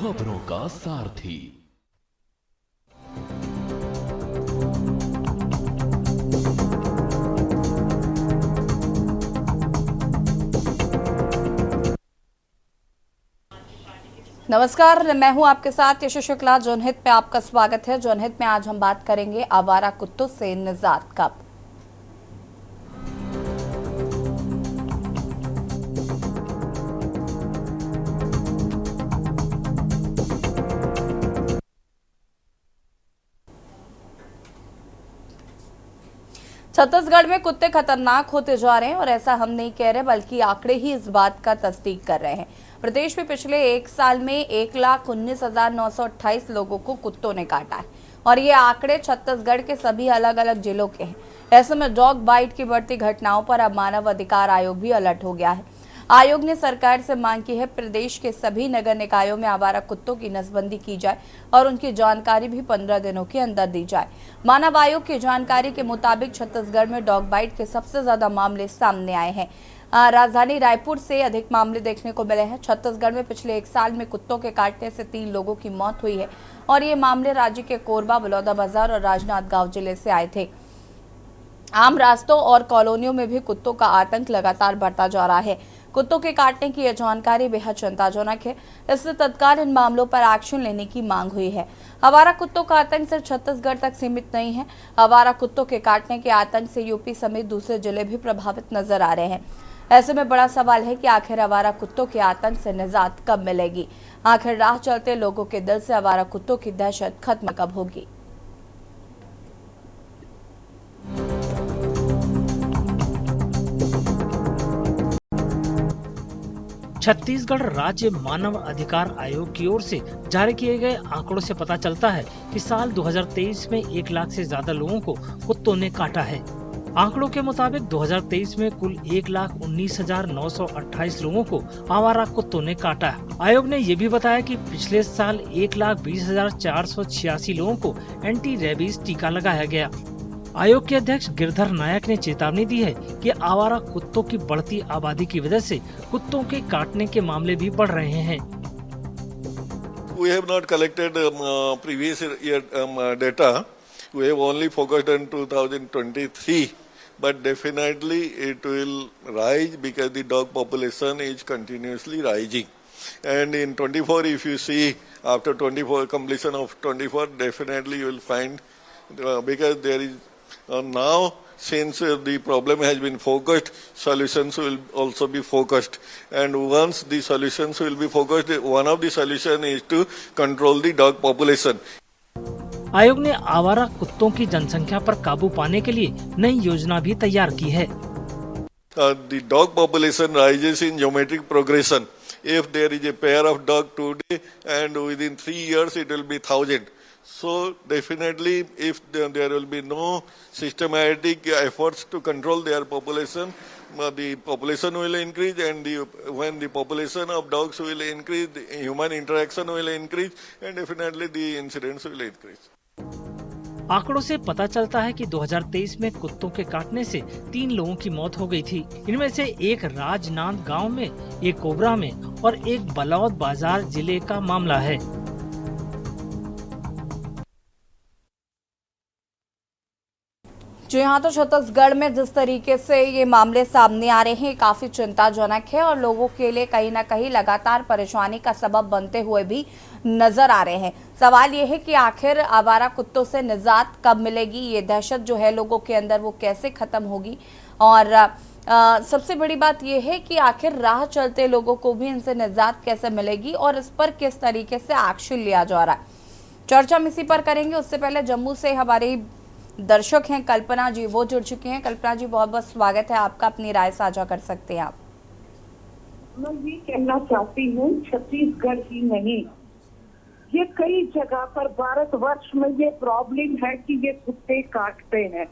खबरों का सारथी। नमस्कार, मैं हूं आपके साथ यशु शुक्ला। जनहित में आपका स्वागत है। जनहित में आज हम बात करेंगे आवारा कुत्तों से निजात कब। छत्तीसगढ़ में कुत्ते खतरनाक होते जा रहे हैं और ऐसा हम नहीं कह रहे बल्कि आंकड़े ही इस बात का तस्दीक कर रहे हैं। प्रदेश में पिछले एक साल में 1,19,928 लोगों को कुत्तों ने काटा है और ये आंकड़े छत्तीसगढ़ के सभी अलग अलग जिलों के हैं। ऐसे में डॉग बाइट की बढ़ती घटनाओं पर अब मानव अधिकार आयोग भी अलर्ट हो गया है। आयोग ने सरकार से मांग की है प्रदेश के सभी नगर निकायों में आवारा कुत्तों की नसबंदी की जाए और उनकी जानकारी भी 15 दिनों के अंदर दी जाए। मानव आयोग की जानकारी के मुताबिक छत्तीसगढ़ में डॉग बाइट के सबसे ज्यादा मामले सामने आए हैं। राजधानी रायपुर से अधिक मामले देखने को मिले हैं। छत्तीसगढ़ में पिछले एक साल में कुत्तों के काटने से 3 लोगों की मौत हुई है और ये मामले राज्य के कोरबा, बलौदाबाजार और राजनांदगांव जिले से आए थे। आम रास्तों और कॉलोनियों में भी कुत्तों का आतंक लगातार बढ़ता जा रहा है। कुत्तों के काटने की यह जानकारी बेहद चिंताजनक है। इससे तत्काल इन मामलों पर एक्शन लेने की मांग हुई है। आवारा कुत्तों का आतंक सिर्फ छत्तीसगढ़ तक सीमित नहीं है। आवारा कुत्तों के काटने के आतंक से यूपी समेत दूसरे जिले भी प्रभावित नजर आ रहे हैं। ऐसे में बड़ा सवाल है कि आखिर आवारा कुत्तों के आतंक से निजात कब मिलेगी। आखिर राह चलते लोगों के दिल से आवारा कुत्तों की दहशत खत्म कब होगी। छत्तीसगढ़ राज्य मानव अधिकार आयोग की ओर से जारी किए गए आंकड़ों से पता चलता है कि साल 2023 में 1 लाख से ज्यादा लोगों को कुत्तों ने काटा है। आंकड़ों के मुताबिक 2023 में कुल 1,19,928 लोगों को आवारा कुत्तों ने काटा है। आयोग ने ये भी बताया कि पिछले साल 1,20,486 लोगों को एंटी रेबीज टीका लगाया गया। आयोग के अध्यक्ष गिरधर नायक ने चेतावनी दी है कि आवारा कुत्तों की बढ़ती आबादी की वजह से कुत्तों के काटने के मामले भी बढ़ रहे हैं। We have not collected previous year data. We have only focused on 2023, but definitely it will rise because the dog population is continuously rising. And in 24, if you see after 24 completion of 24, definitely you will find because there is now since the problem has been focused, solutions will also be focused. And once the solutions will be focused, one of the solution is to control the dog population. आयोग ने आवारा कुत्तों की जनसंख्या पर काबू पाने के लिए नई योजना भी तैयार की है। The dog population rises in geometric progression. If there is a pair of dog today and within 3 years it will be 1,000. So definitely if there will be no systematic efforts to control their population, the population will increase and when the population of dogs will increase, the human interaction will increase and definitely the incidents will increase. आंकड़ों से पता चलता है कि 2023 में कुत्तों के काटने से 3 लोगों की मौत हो गई थी। इनमें से एक राजनांदगांव में, एक कोबरा में और एक बलौदाबाजार जिले का मामला है। जी हाँ, तो छत्तीसगढ़ में जिस तरीके से ये मामले सामने आ रहे हैं काफी चिंताजनक है और लोगों के लिए कहीं ना कहीं लगातार परेशानी का सबब बनते हुए भी नजर आ रहे हैं। सवाल ये है कि आखिर आवारा कुत्तों से निजात कब मिलेगी, ये दहशत जो है लोगों के अंदर वो कैसे खत्म होगी और सबसे बड़ी बात यह है कि आखिर राह चलते लोगों को भी इनसे निजात कैसे मिलेगी और इस पर किस तरीके से एक्शन लिया जा रहा है। चर्चा हम इसी पर करेंगे। उससे पहले जम्मू से हमारी दर्शक हैं कल्पना जी, वो जुड़ चुके हैं। कल्पना जी, बहुत बहुत स्वागत है आपका, अपनी राय साझा कर सकते हैं आप। मैं ये कहना चाहती हूँ छत्तीसगढ़ ही नहीं, ये कई जगह पर भारतवर्ष में ये प्रॉब्लम है कि ये कुत्ते काटते हैं।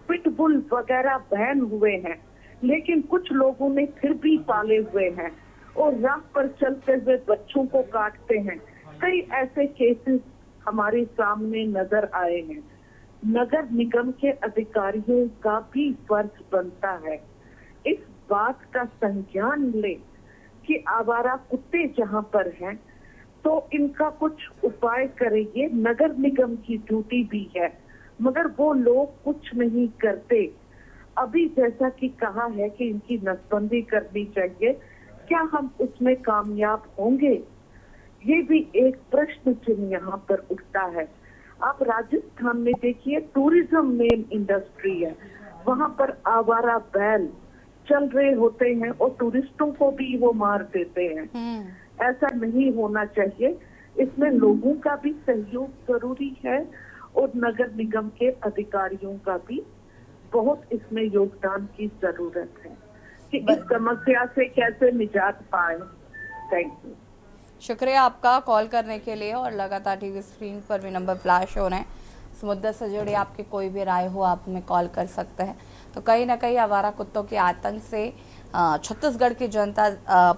पिटबुल वगैरह बैन हुए हैं लेकिन कुछ लोगों ने फिर भी पाले हुए हैं और राह पर चलते हुए बच्चों को काटते हैं। कई ऐसे केसेस हमारे सामने नजर आए हैं। नगर निगम के अधिकारियों का भी फर्ज बनता है इस बात का संज्ञान ले कि आवारा कुत्ते जहाँ पर हैं तो इनका कुछ उपाय करेंगे। नगर निगम की ड्यूटी भी है, मगर वो लोग कुछ नहीं करते। अभी जैसा कि कहा है कि इनकी नसबंदी करनी चाहिए, क्या हम उसमें कामयाब होंगे? ये भी एक प्रश्न चिन्ह यहाँ पर उठता है। आप राजस्थान में देखिए, टूरिज्म मेन इंडस्ट्री है, वहाँ पर आवारा बैल चल रहे होते हैं और टूरिस्टों को भी वो मार देते हैं। ऐसा नहीं होना चाहिए। इसमें लोगों का भी सहयोग जरूरी है और नगर निगम के अधिकारियों का भी बहुत इसमें योगदान की जरूरत है कि इस समस्या से कैसे निजात पाए। Thank you. शुक्रिया आपका कॉल करने के लिए। और लगातार टीवी स्क्रीन पर भी नंबर फ्लैश हो रहे हैं। इस मुद्दे से जुड़ी आपकी कोई भी राय हो, आप हमें कॉल कर सकते हैं। तो कहीं ना कहीं आवारा कुत्तों के आतंक से छत्तीसगढ़ की जनता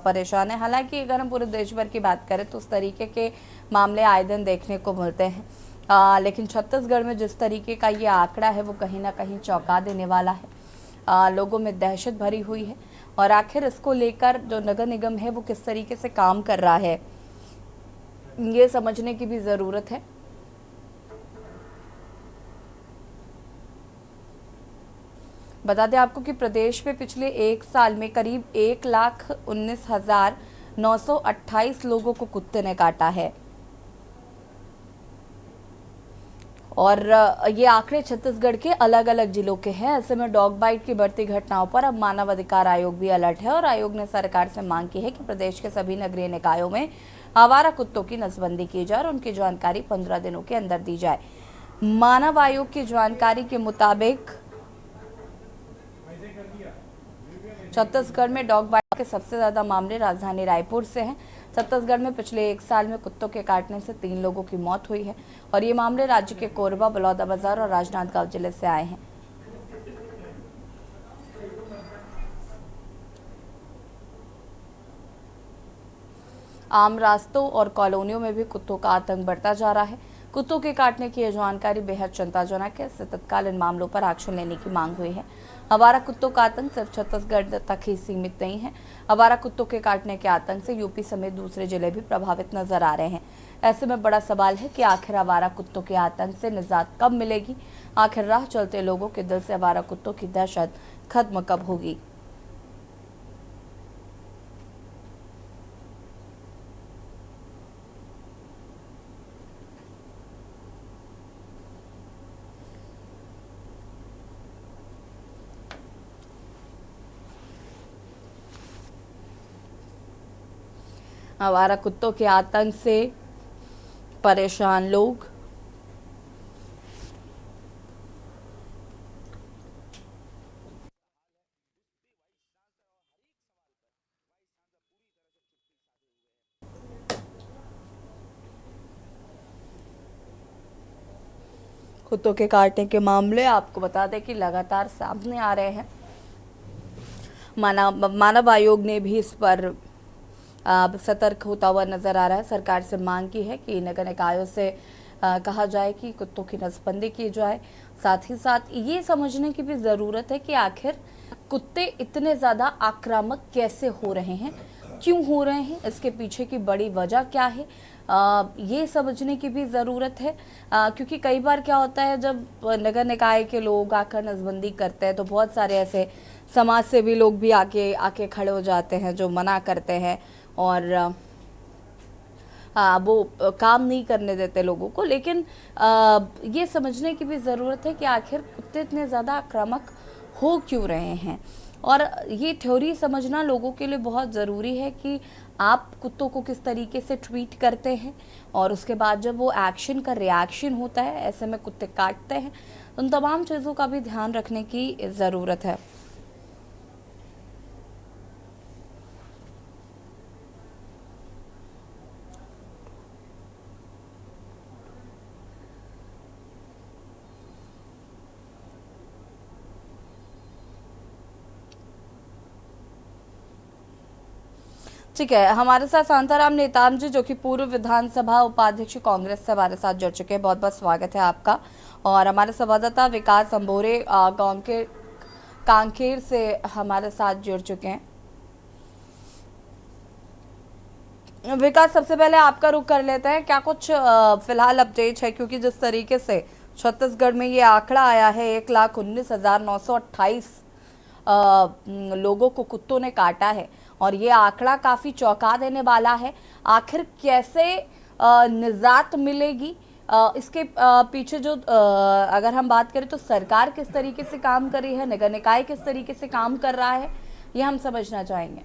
परेशान है। हालांकि अगर हम पूरे देश भर की बात करें तो उस तरीके के मामले आए दिन देखने को मिलते हैं, लेकिन छत्तीसगढ़ में जिस तरीके का ये आंकड़ा है वो कहीं ना कहीं चौंका देने वाला है। लोगों में दहशत भरी हुई है और आखिर इसको लेकर जो नगर निगम है वो किस तरीके से काम कर रहा है, ये समझने की भी ज़रूरत है। बता दें आपको कि प्रदेश में पिछले एक साल में करीब 1,19,928 लोगों को कुत्ते ने काटा है। और ये आंकड़े छत्तीसगढ़ के अलग अलग जिलों के हैं। ऐसे में डॉग बाइट की बढ़ती घटनाओं पर अब मानव अधिकार आयोग भी अलर्ट है और आयोग ने सरकार से मांग की है कि प्रदेश के सभी नगरीय निकायों में आवारा कुत्तों की नसबंदी की जाए और उनकी जानकारी 15 दिनों के अंदर दी जाए। मानव आयोग की जानकारी के मुताबिक छत्तीसगढ़ में डॉग बाइट के सबसे ज्यादा मामले राजधानी रायपुर से हैं। छत्तीसगढ़ में पिछले एक साल में कुत्तों के काटने से 3 लोगों की मौत हुई है और ये मामले राज्य के कोरबा, बलौदाबाजार और राजनांदगांव जिले से आए हैं। आम रास्तों और कॉलोनियों में भी कुत्तों का आतंक बढ़ता जा रहा है। कुत्तों के काटने की यह जानकारी बेहद चिंताजनक है। इससे तत्काल इन मामलों पर एक्शन लेने की मांग हुई है। आवारा कुत्तों का आतंक सिर्फ छत्तीसगढ़ तक ही सीमित नहीं है। आवारा कुत्तों के काटने के आतंक से यूपी समेत दूसरे जिले भी प्रभावित नजर आ रहे हैं। ऐसे में बड़ा सवाल है कि आखिर आवारा कुत्तों के आतंक से निजात कब मिलेगी? आखिर राह चलते लोगों के दिल से आवारा कुत्तों की दहशत खत्म कब होगी? आवारा कुत्तों के आतंक से परेशान लोग। कुत्तों के काटने के मामले आपको बता दें कि लगातार सामने आ रहे हैं। मानव आयोग ने भी इस पर सतर्क होता हुआ नजर आ रहा है। सरकार से मांग की है कि नगर निकायों से कहा जाए कि कुत्तों की नसबंदी की जाए। साथ ही साथ ये समझने की भी ज़रूरत है कि आखिर कुत्ते इतने ज़्यादा आक्रामक कैसे हो रहे हैं, क्यों हो रहे हैं, इसके पीछे की बड़ी वजह क्या है, ये समझने की भी ज़रूरत है। क्योंकि कई बार क्या होता है, जब नगर निकाय के लोग आकर नसबंदी करते हैं तो बहुत सारे ऐसे समाज से भी लोग भी आके खड़े हो जाते हैं जो मना करते हैं और वो काम नहीं करने देते लोगों को। लेकिन ये समझने की भी ज़रूरत है कि आखिर कुत्ते इतने ज़्यादा आक्रामक हो क्यों रहे हैं। और ये थ्योरी समझना लोगों के लिए बहुत ज़रूरी है कि आप कुत्तों को किस तरीके से ट्रीट करते हैं और उसके बाद जब वो एक्शन का रिएक्शन होता है, ऐसे में कुत्ते काटते हैं, उन तमाम चीज़ों का भी ध्यान रखने की ज़रूरत है। ठीक है, हमारे साथ शांताराम नेताम जी, जो कि पूर्व विधानसभा उपाध्यक्ष कांग्रेस से हमारे साथ जुड़ चुके हैं। बहुत बहुत स्वागत है आपका। और हमारे संवाददाता विकास अंबोरे गांव के कांकेर से हमारे साथ जुड़ चुके हैं। विकास, सबसे पहले आपका रुख कर लेते हैं, क्या कुछ फिलहाल अपडेट है, क्योंकि जिस तरीके से छत्तीसगढ़ में ये आंकड़ा आया है 1,19,928 लोगों को कुत्तों ने काटा है और ये आंकड़ा काफी चौंका देने वाला है। आखिर कैसे निजात मिलेगी, इसके पीछे जो अगर हम बात करें तो सरकार किस तरीके से काम कर रही है, नगर निकाय किस तरीके से काम कर रहा है, ये हम समझना चाहेंगे।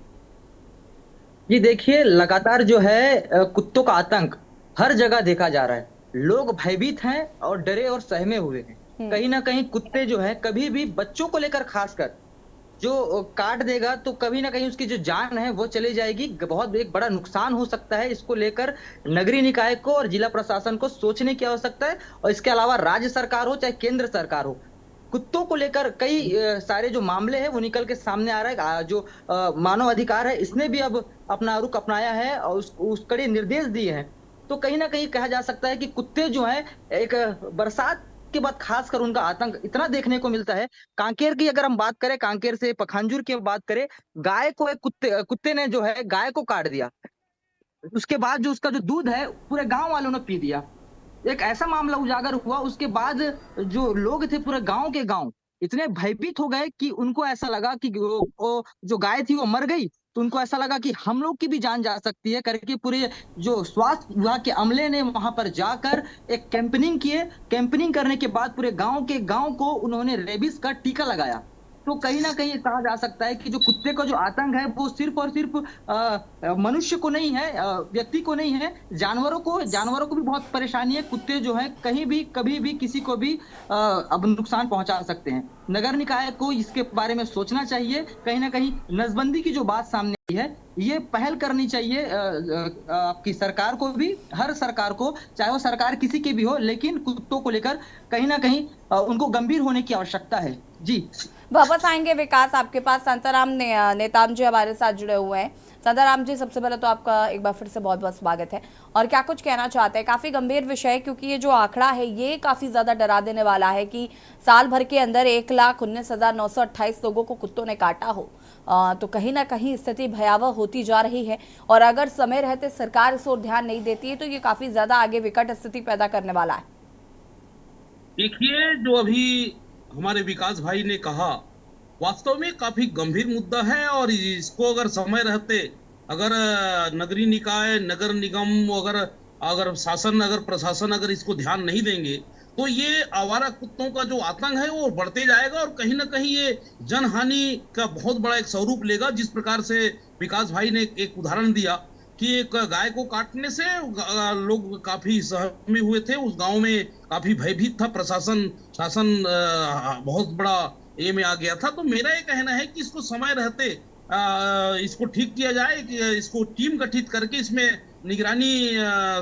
ये देखिए, लगातार जो है कुत्तों का आतंक हर जगह देखा जा रहा है। लोग भयभीत हैं और डरे और सहमे हुए हैं। कहीं ना कहीं कुत्ते जो है कभी भी बच्चों को लेकर खासकर जो काट देगा तो कभी ना कहीं उसकी जो जान है वो चली जाएगी। बहुत एक बड़ा नुकसान हो सकता है। इसको लेकर नगरीय निकाय को और जिला प्रशासन को सोचने की आवश्यकता है, और इसके अलावा राज्य सरकार हो चाहे केंद्र सरकार हो, कुत्तों को लेकर कई सारे जो मामले हैं वो निकल के सामने आ रहा है। जो मानव अधिकार है इसने भी अब अपना रुख अपनाया है और उस कड़े निर्देश दिए हैं। तो कहीं ना कहीं कहा जा सकता है कि कुत्ते जो हैं एक बरसात के बाद खासकर उनका आतंक इतना देखने को मिलता है। कांकेर की अगर हम बात करें, कांकेर से पखांजूर की बात करें, गाय को एक कुत्ते ने जो है गाय को काट दिया। उसके बाद जो उसका जो दूध है पूरे गांव वालों ने पी दिया। एक ऐसा मामला उजागर हुआ। उसके बाद जो लोग थे पूरे गांव के गांव इतने भयभीत हो गए कि उनको ऐसा लगा कि वो जो गाय थी वो मर गई, तो उनको ऐसा लगा कि हम लोग की भी जान जा सकती है करके पूरे जो स्वास्थ्य विभाग के अमले ने वहां पर जाकर एक कैंपेनिंग किए। कैंपेनिंग करने के बाद पूरे गांव को उन्होंने रेबीज का टीका लगाया। तो कहीं ना कहीं कहा जा सकता है कि जो कुत्ते का जो आतंक है वो सिर्फ और सिर्फ मनुष्य को नहीं है, व्यक्ति को नहीं है, जानवरों को भी बहुत परेशानी है। कुत्ते जो है कहीं भी कभी भी किसी को भी अब नुकसान पहुंचा सकते हैं। नगर निकाय को इसके बारे में सोचना चाहिए। कहीं ना कहीं नसबंदी की जो बात सामने आई है ये पहल करनी चाहिए आपकी सरकार को भी, हर सरकार को, चाहे वो सरकार किसी की भी हो, लेकिन कुत्तों को लेकर कहीं ना कहीं उनको गंभीर होने की आवश्यकता है। जी वापस आएंगे विकास आपके पास। शांताराम नेताम जी हमारे साथ जुड़े हुए हैं। शांताराम जी, सबसे पहले तो आपका एक बार फिर से बहुत बहुत स्वागत है, और क्या कुछ कहना चाहते हैं। काफी गंभीर विषय है, क्योंकि ये जो आंकड़ा है ये काफी ज्यादा डरा देने वाला है कि साल भर के अंदर 1,19,928 लोगों को कुत्तों ने काटा हो। तो कहीं ना कहीं स्थिति भयावह होती जा रही है, और अगर समय रहते सरकार इस ओर ध्यान नहीं देती है तो ये काफी ज्यादा आगे विकट स्थिति पैदा करने वाला है। देखिए, जो अभी हमारे विकास भाई ने कहा वास्तव में काफी गंभीर मुद्दा है, और इसको अगर समय रहते अगर नगरीय निकाय, नगर निगम, अगर शासन, अगर प्रशासन अगर इसको ध्यान नहीं देंगे तो ये आवारा कुत्तों का जो आतंक है वो बढ़ते जाएगा, और कहीं ना कहीं ये जनहानि का बहुत बड़ा एक स्वरूप लेगा। जिस प्रकार से विकास भाई ने एक उदाहरण दिया कि एक गाय को काटने से लोग काफी सहमे हुए थे, उस गांव में काफी भयभीत था, शासन बहुत बड़ा ये में आ गया था। तो मेरा ये कहना है कि इसको समय रहते इसको ठीक किया जाए, कि इसको टीम गठित करके इसमें निगरानी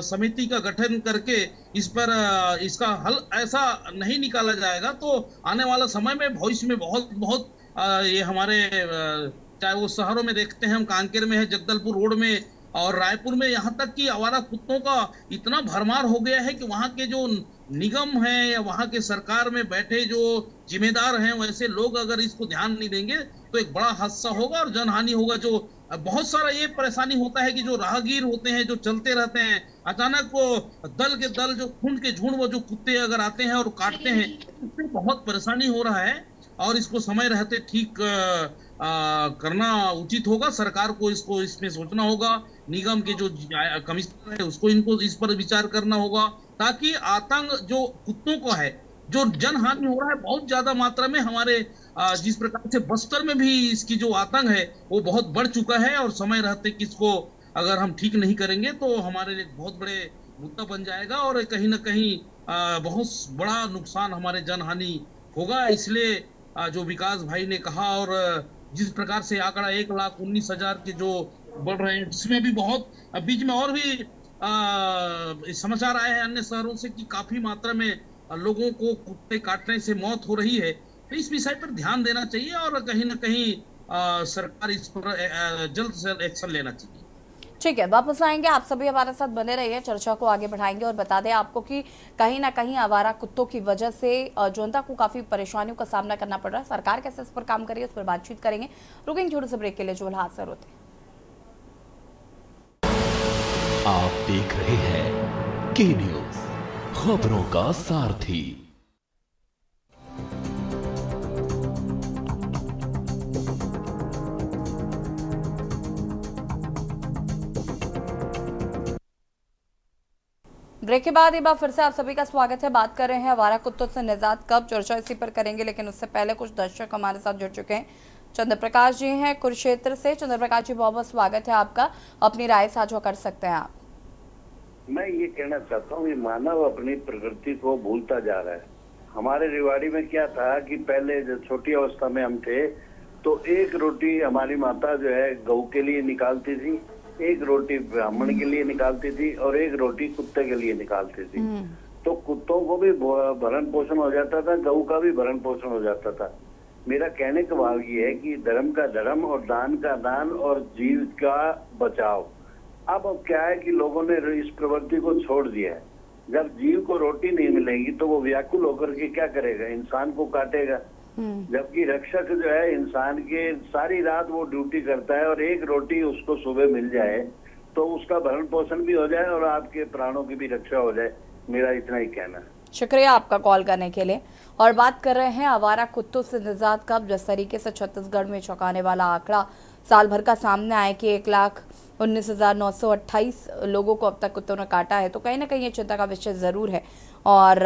समिति का गठन करके इस पर इसका हल ऐसा नहीं निकाला जाएगा तो आने वाला समय में भविष्य में बहुत ये हमारे चाहे वो शहरों में देखते हैं, हम कांकेर में है, जगदलपुर रोड में और रायपुर में, यहाँ तक कि आवारा कुत्तों का इतना भरमार हो गया है कि वहाँ के जो निगम हैं या वहाँ के सरकार में बैठे जो जिम्मेदार हैं वैसे लोग अगर इसको ध्यान नहीं देंगे तो एक बड़ा हादसा होगा और जनहानि होगा। जो बहुत सारा ये परेशानी होता है कि जो राहगीर होते हैं, जो चलते रहते हैं, अचानक वो दल के दल जो झुंड के झुंड वो जो कुत्ते अगर आते हैं और काटते हैं, उससे बहुत परेशानी हो रहा है, और इसको समय रहते ठीक करना उचित होगा। सरकार को इसको इसमें सोचना होगा, निगम के जो कमिश्नर है उसको इनको इस पर विचार करना होगा, ताकि आतंक जो कुत्तों को है, जो जनहानि हो रहा है बहुत ज्यादा मात्रा में, हमारे जिस प्रकार से बस्तर में भी इसकी जो आतंक है वो बहुत बढ़ चुका है, और समय रहते किसको अगर हम ठीक नहीं करेंगे तो हमारे लिए बहुत बड़े मुद्दा बन जाएगा, और कहीं ना कहीं बहुत बड़ा नुकसान, हमारे जनहानि होगा। इसलिए जो विकास भाई ने कहा, और जिस प्रकार से आंकड़ा 1,19,000 के जो बढ़ रहे हैं, जिसमें भी बहुत बीच में और भी समाचार आए हैं अन्य शहरों से कि काफी मात्रा में लोगों को कुत्ते काटने से मौत हो रही है। तो इस विषय पर ध्यान देना चाहिए, और कहीं ना कहीं सरकार इस पर जल्द से जल्द एक्शन लेना चाहिए। ठीक है, वापस आएंगे, आप सभी हमारे साथ बने रहिए, चर्चा को आगे बढ़ाएंगे। और बता दें आपको कि कहीं ना कहीं आवारा कुत्तों की वजह से जनता को काफी परेशानियों का सामना करना पड़ रहा है। सरकार कैसे इस पर काम करिए उस पर बातचीत करेंगे। रुकेंगे छोटे से ब्रेक के लिए, जो हाथ सर होते हैं। आप देख रहे हैं के न्यूज, खबरों का सारथी। ब्रेक के बाद एक बार फिर से आप सभी का स्वागत है। बात कर रहे हैं आवारा कुत्तों से निजात कब, चर्चा इसी पर करेंगे, लेकिन उससे पहले कुछ दर्शक हमारे साथ जुड़ चुके हैं। चंद्र प्रकाश जी हैं कुरुक्षेत्र से। चंद्र प्रकाश जी, बहुत बहुत स्वागत है आपका, अपनी राय साझा कर सकते हैं आप। मैं ये कहना चाहता हूँ, ये मानव अपनी प्रकृति को भूलता जा रहा है। हमारे रेवाड़ी में क्या था कि पहले जब छोटी अवस्था में हम थे तो एक रोटी हमारी माता जो है गऊ के लिए निकालती थी, एक रोटी ब्राह्मण के लिए निकालती थी और एक रोटी कुत्ते के लिए निकालती थी। तो कुत्तों को भी भरण पोषण हो जाता था, गऊ का भी भरण पोषण हो जाता था। मेरा कहने का भाव ये है कि धर्म का धर्म और दान का दान और जीव का बचाव। अब क्या है कि लोगों ने इस प्रवृत्ति को छोड़ दिया है। जब जीव को रोटी नहीं मिलेगी तो वो व्याकुल होकर के क्या करेगा, इंसान को काटेगा। जबकि रक्षक जो है इंसान के सारी रात वो ड्यूटी करता है और एक रोटी उसको सुबह मिल जाए तो उसका भरण पोषण भी हो जाए और आपके प्राणों की भी रक्षा हो जाए। मेरा इतना ही कहना है। शुक्रिया आपका कॉल करने के लिए। और बात कर रहे हैं आवारा कुत्तों से निजात कब। जिस तरीके से छत्तीसगढ़ में चौंकाने वाला आंकड़ा साल भर का सामने आया कि 1,19,928 लोगों को अब तक कुत्तों ने काटा है, तो कहीं ना कहीं ये चिंता का विषय जरूर है। और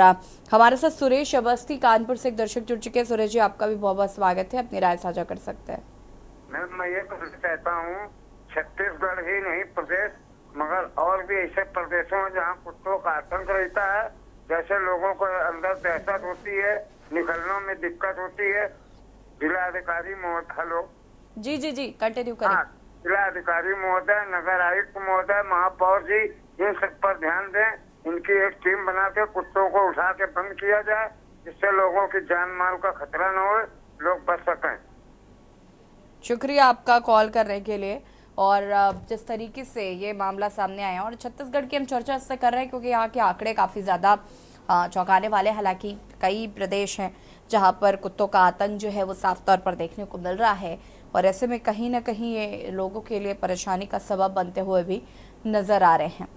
हमारे साथ सुरेश अवस्थी कानपुर से एक दर्शक जुड़ चुके हैं। सुरेश जी, आपका भी बहुत बहुत स्वागत है, अपनी राय साझा कर सकते हैं। मैं ये कहना चाहता हूँ, छत्तीसगढ़ ही नहीं प्रदेश मगर और भी ऐसे प्रदेशों में जहाँ कुत्तों का आतंक रहता है, जैसे लोगों को अंदर दहशत होती है, निकलने में दिक्कत होती है। जिला अधिकारी महोदय, हेलो जी जी जी, कंटिन्यू करें। जिला अधिकारी महोदय, नगर आयुक्त महोदय, महापौर जी, इन सब पर ध्यान दें। इनकी एक टीम बना के कुत्तों को उठा के बंद किया जाए, जिससे लोगों की जान माल का खतरा न हो, लोग बच सकें। शुक्रिया आपका कॉल करने के लिए। और जिस तरीके से ये मामला सामने आया, और छत्तीसगढ़ की हम चर्चा इससे कर रहे हैं क्योंकि यहाँ के आंकड़े काफ़ी ज़्यादा चौंकाने वाले। हालांकि कई प्रदेश हैं जहाँ पर कुत्तों का आतंक जो है वो साफ तौर पर देखने को मिल रहा है, और ऐसे में कहीं ना कहीं ये लोगों के लिए परेशानी का सबब बनते हुए भी नजर आ रहे हैं।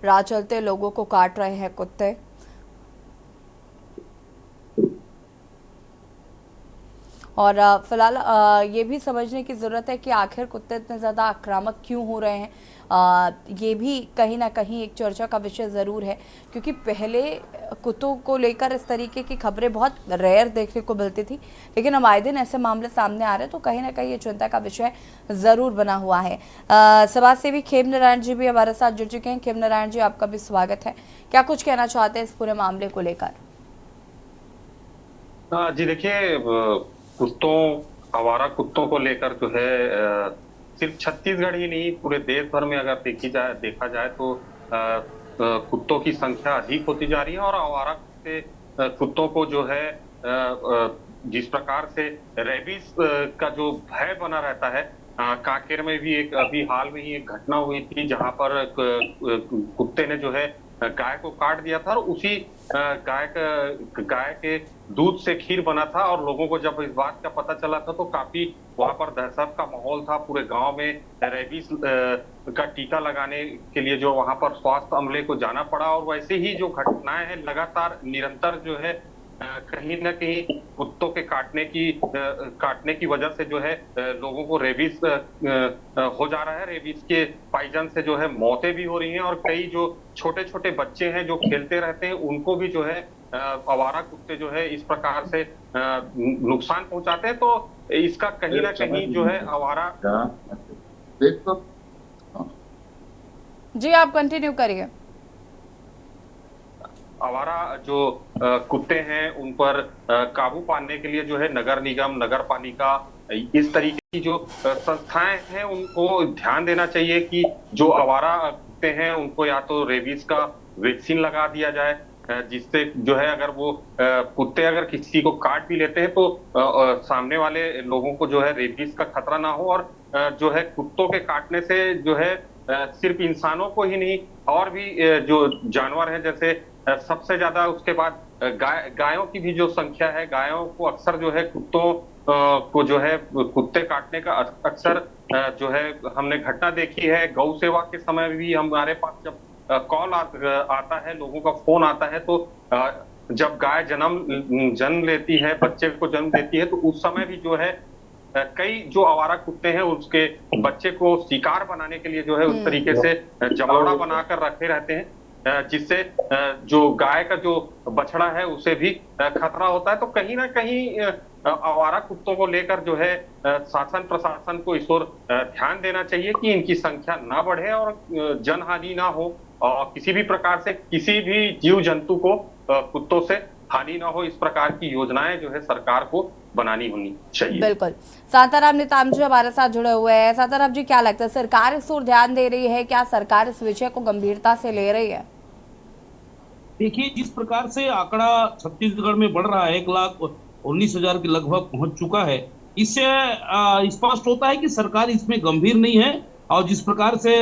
राह चलते लोगों को काट रहे हैं कुत्ते। और फिलहाल ये भी समझने की ज़रूरत है कि आखिर कुत्ते इतने ज़्यादा आक्रामक क्यों हो रहे हैं। ये भी कहीं ना कहीं एक चर्चा का विषय ज़रूर है, क्योंकि पहले कुत्तों को लेकर इस तरीके की खबरें बहुत रेयर देखने को मिलती थी, लेकिन अब आए दिन ऐसे मामले सामने आ रहे हैं, तो कहीं ना कहीं ये चिंता का विषय ज़रूर बना हुआ है। समाज सेवी खेम नारायण जी भी हमारे साथ जुड़ चुके हैं। खेम नारायण जी, आपका भी स्वागत है। क्या कुछ कहना चाहते हैं इस पूरे मामले को लेकर? जी देखिए, आवारा कुत्तों को लेकर जो है सिर्फ छत्तीसगढ़ ही नहीं, पूरे देश भर में अगर देखा जाए तो कुत्तों की संख्या अधिक होती जा रही है। और आवारा कुत्तों को जो है जिस प्रकार से रेबीज का जो भय बना रहता है, कांकेर में भी अभी हाल में ही एक घटना हुई थी जहां पर कुत्ते ने जो है गाय को काट दिया था, और उसी गाय के दूध से खीर बना था। और लोगों को जब इस बात का पता चला था तो काफी वहां पर दहशत का माहौल था। पूरे गांव में रेबीज का टीका लगाने के लिए जो वहां पर स्वास्थ्य अमले को जाना पड़ा। और वैसे ही जो घटनाएं हैं लगातार निरंतर जो है कहीं न कहीं कुत्तों के काटने की वजह से जो है लोगों को रेबीज हो जा रहा है। रेबीज के पाइजन से जो है मौतें भी हो रही हैं, और कई जो छोटे छोटे बच्चे हैं जो खेलते रहते हैं उनको भी जो है आवारा कुत्ते जो है इस प्रकार से नुकसान पहुंचाते हैं। तो इसका कहीं ना कहीं जो है आवारा जी, आप कंटिन्यू करिए। आवारा जो कुत्ते हैं उन पर काबू पाने के लिए जो है नगर निगम, नगर पालिका, इस तरीके की जो संस्थाएं हैं उनको ध्यान देना चाहिए कि जो आवारा कुत्ते हैं उनको या तो रेबीज का वैक्सीन लगा दिया जाए, जिससे जो है अगर वो कुत्ते अगर किसी को काट भी लेते हैं तो सामने वाले लोगों को जो है रेबीज का खतरा ना हो। और जो है कुत्तों के काटने से जो है सिर्फ इंसानों को ही नहीं और भी जो जानवर हैं, जैसे सबसे ज्यादा उसके बाद गायों की भी जो संख्या है, गायों को अक्सर जो है कुत्तों को जो है कुत्ते काटने का अक्सर जो है हमने घटना देखी है। गौ सेवा के समय भी हमारे पास जब कॉल आता है, लोगों का फोन आता है, तो जब गाय जन्म लेती है, बच्चे को जन्म देती है, तो उस समय भी जो है कई जो आवारा कुत्ते हैं उसके बच्चे को शिकार बनाने के लिए जो है उस तरीके से जमावड़ा बनाकर रखे रहते हैं, जिससे जो गाय का जो बछड़ा है उसे भी खतरा होता है। तो कहीं ना कहीं आवारा कुत्तों को लेकर जो है शासन प्रशासन को इस ओर ध्यान देना चाहिए कि इनकी संख्या ना बढ़े और जनहानि ना हो, और किसी भी प्रकार से किसी भी जीव जंतु को कुत्तों से हानि ना हो, इस प्रकार की योजनाएं जो है सरकार को बनानी होनी चाहिए। बिल्कुल। शांताराम नेताम जी हमारे साथ जुड़े हुए हैं। शांताराम जी, क्या लगता है, सरकार इस ओर ध्यान दे रही है? क्या सरकार इस विषय को गंभीरता से ले रही है? देखिए, जिस प्रकार से आंकड़ा छत्तीसगढ़ में बढ़ रहा है, 1,19,000 के लगभग पहुंच चुका है, इससे स्पष्ट होता है कि सरकार इसमें गंभीर नहीं है। और जिस प्रकार से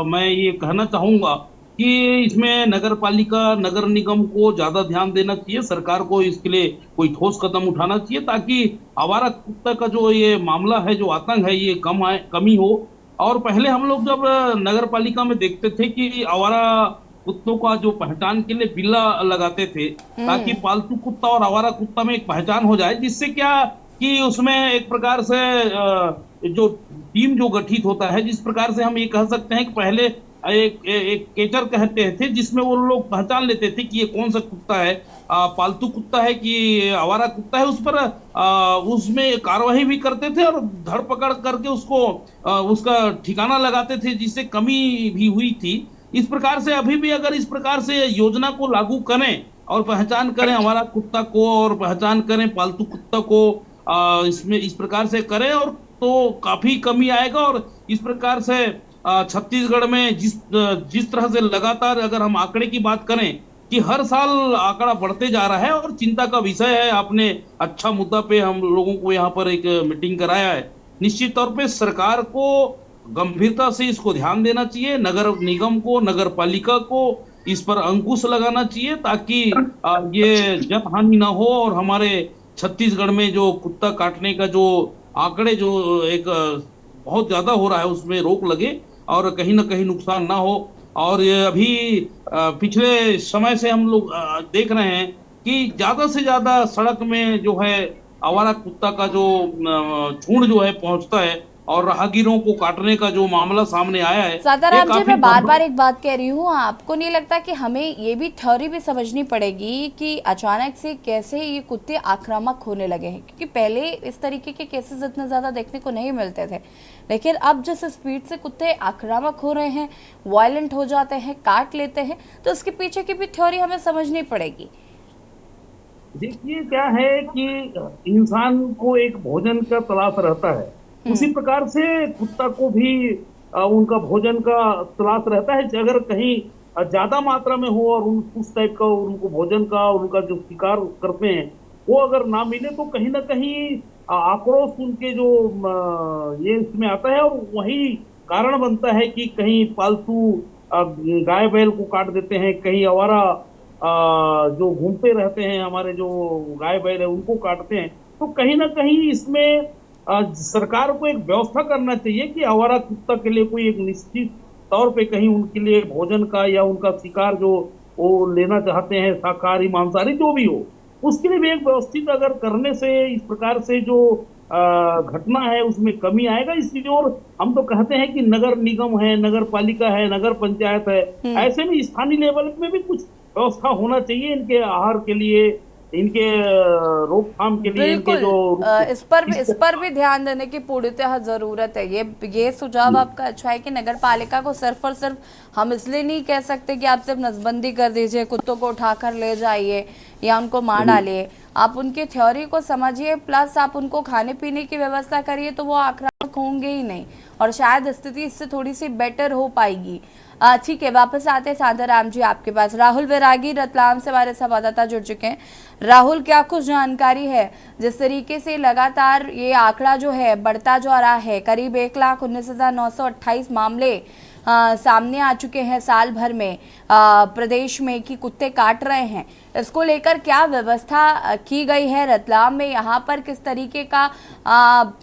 मैं ये कहना चाहूंगा कि इसमें नगर पालिका, नगर निगम को ज्यादा ध्यान देना चाहिए, सरकार को इसके लिए कोई ठोस कदम उठाना चाहिए, ताकि आवारा कुत्ते का जो ये मामला है, जो आतंक है, ये कमी हो। और पहले हम लोग जब नगर पालिका में देखते थे कि आवारा कुत्तों का जो पहचान के लिए बिल्ला लगाते थे, ताकि पालतू कुत्ता और आवारा कुत्ता में एक पहचान हो जाए, जिससे क्या कि उसमें एक प्रकार से जो टीम जो गठित होता है, जिस प्रकार से हम ये कह सकते हैं कि पहले एक केचर कहते थे, जिसमें वो लोग पहचान लेते थे कि ये कौन सा कुत्ता है, पालतू कुत्ता है कि आवारा कुत्ता है, उस पर उसमें कार्रवाई भी करते थे और धर पकड़ करके उसको उसका ठिकाना लगाते थे, जिससे कमी भी हुई थी। इस प्रकार से अभी भी अगर इस प्रकार से योजना को लागू करें और पहचान करें हमारा कुत्ता को और पहचान करें पालतू कुत्ता को, इसमें इस प्रकार से करें और तो काफी कमी आएगा। और इस प्रकार से छत्तीसगढ़ में जिस तरह से लगातार अगर हम आंकड़े की बात करें कि हर साल आंकड़ा बढ़ते जा रहा है और चिंता का विषय है। आपने अच्छा मुद्दा पे हम लोगों को यहाँ पर एक मीटिंग कराया है। निश्चित तौर पे सरकार को गंभीरता से इसको ध्यान देना चाहिए, नगर निगम को, नगर पालिका को इस पर अंकुश लगाना चाहिए, ताकि ये जनहानि ना हो और हमारे छत्तीसगढ़ में जो कुत्ता काटने का जो आंकड़े जो एक बहुत ज्यादा हो रहा है उसमें रोक लगे और कहीं ना कहीं नुकसान ना हो। और ये अभी पिछले समय से हम लोग देख रहे हैं कि ज्यादा से ज्यादा सड़क में जो है आवारा कुत्ता का जो झुंड जो है पहुंचता है और राहगीरों को काटने का जो मामला सामने आया है। शांताराम जी, मैं बार बार एक बात कह रही हूँ, आपको नहीं लगता कि हमें ये भी थ्योरी भी समझनी पड़ेगी कि अचानक से कैसे ये कुत्ते आक्रामक होने लगे हैं? क्योंकि पहले इस तरीके के केसेस इतने ज्यादा देखने को नहीं मिलते थे, लेकिन अब जिस स्पीड से कुत्ते आक्रामक हो रहे हैं, वायलेंट हो जाते हैं, काट लेते हैं, तो उसके पीछे की भी थ्योरी हमें समझनी पड़ेगी। देखिए, क्या है कि इंसान को एक भोजन का तलाश रहता है, उसी प्रकार से कुत्ता को भी उनका भोजन का तलाश रहता है। अगर कहीं ज्यादा मात्रा में हो और उस टाइप का उनको भोजन का उनका जो शिकार करते हैं वो अगर ना मिले, तो कहीं ना कहीं आक्रोश उनके जो ये इसमें आता है और वही कारण बनता है कि कहीं पालतू गाय बैल को काट देते हैं, कहीं आवारा जो घूमते रहते हैं हमारे जो गाय बैल है उनको काटते हैं। तो कहीं ना कहीं इसमें सरकार को एक व्यवस्था करना चाहिए कि आवारा कुत्ता के लिए कोई एक निश्चित तौर पे कहीं उनके लिए भोजन का या उनका शिकार जो वो लेना चाहते हैं, शाकाहारी मांसाहारी जो भी हो, उसके लिए भी एक व्यवस्थित अगर करने से इस प्रकार से जो घटना है उसमें कमी आएगा। इसलिए और हम तो कहते हैं कि नगर निगम है, नगर पालिका है, नगर पंचायत है, ऐसे में स्थानीय लेवल में भी कुछ व्यवस्था होना चाहिए इनके आहार के लिए, इनके रोकथाम के लिए, इनके जो इस पर भी ध्यान देने की पूर्णतः जरूरत है। ये सुझाव आपका अच्छा है कि नगर पालिका को सिर्फ और सिर्फ हम इसलिए नहीं कह सकते कि आप सिर्फ नसबंदी कर दीजिए, कुत्तों को उठाकर ले जाइए या उनको मार डालिए। आप उनकी थ्योरी को समझिए, प्लस आप उनको खाने पीने की व्यवस्था करिए, तो वो आक्रामक होंगे ही नहीं। और शायद स्थिति इससे थोड़ी सी बेटर हो पाएगी। ठीक है, वापस आते हैं शांताराम जी आपके पास। राहुल वैरागी रतलाम से हमारे संवाददाता जुड़ चुके हैं। राहुल, क्या कुछ जानकारी है? जिस तरीके से लगातार ये आंकड़ा जो है बढ़ता जा रहा है, करीब 1,19,928 मामले सामने आ चुके हैं साल भर में प्रदेश में कि कुत्ते काट रहे हैं, इसको लेकर क्या व्यवस्था की गई है रतलाम में? यहाँ पर किस तरीके का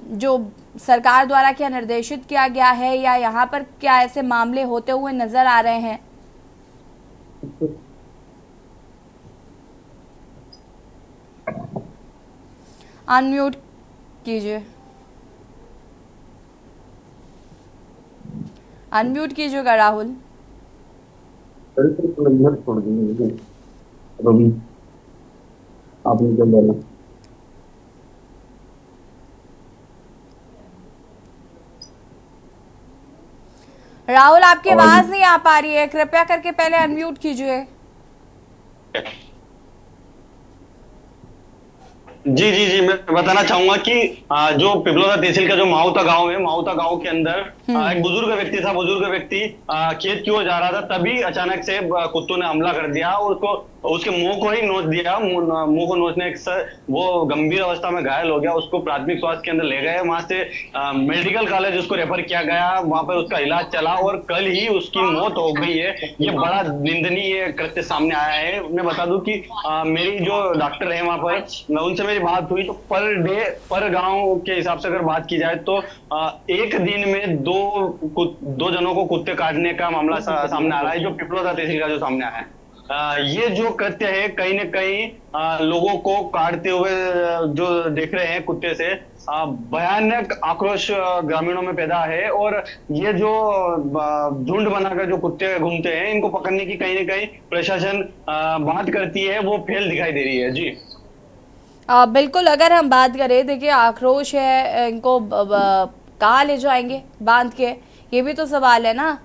जो सरकार द्वारा क्या निर्देशित किया गया है, या यहाँ पर क्या ऐसे मामले होते हुए नजर आ रहे हैं? अनम्यूट कीजिए, अनम्यूट कीजिएगा राहुल। आपने क्या बोला? राहुल, आपकी आवाज नहीं आ पा रही है, कृपया करके पहले अनम्यूट कीजिए। जी मैं बताना चाहूंगा कि जो पिपलोदा तहसील का जो माउता गांव है, माउता गांव के अंदर एक बुजुर्ग व्यक्ति था। बुजुर्ग व्यक्ति खेत की ओर जा रहा था, तभी अचानक से कुत्तों ने हमला कर दिया और उसको उसके मुंह को ही नोच दिया। मुंह को नोचने से वो गंभीर अवस्था में घायल हो गया। उसको प्राथमिक स्वास्थ्य केंद्र ले गए, वहां से मेडिकल कॉलेज उसको रेफर किया गया, वहां पर उसका इलाज चला और कल ही उसकी मौत हो गई है। ये बड़ा निंदनीय कृत्य सामने आया है। मैं बता दूं कि मेरी जो डॉक्टर है वहां पर, उनसे मेरी बात हुई तो पर डे पर गांव के हिसाब से अगर बात की जाए तो एक दिन में दो जनों को कुत्ते काटने का मामला सामने आ रहा है, जो पिपलोदा तहसील का जो सामने आया है। ये जो कृत्य है कहीं न कहीं लोगों को काटते हुए जो देख रहे हैं कुत्ते से, भयानक आक्रोश ग्रामीणों में पैदा है। और ये जो झुंड बनाकर जो कुत्ते घूमते हैं, इनको पकड़ने की कहीं न कहीं प्रशासन बात करती है, वो फेल दिखाई दे रही है। जी बिल्कुल, अगर हम बात करें, देखिए आक्रोश है, इनको कहाँ ले जाएंगे बांध के, ये भी तो सवाल है ना।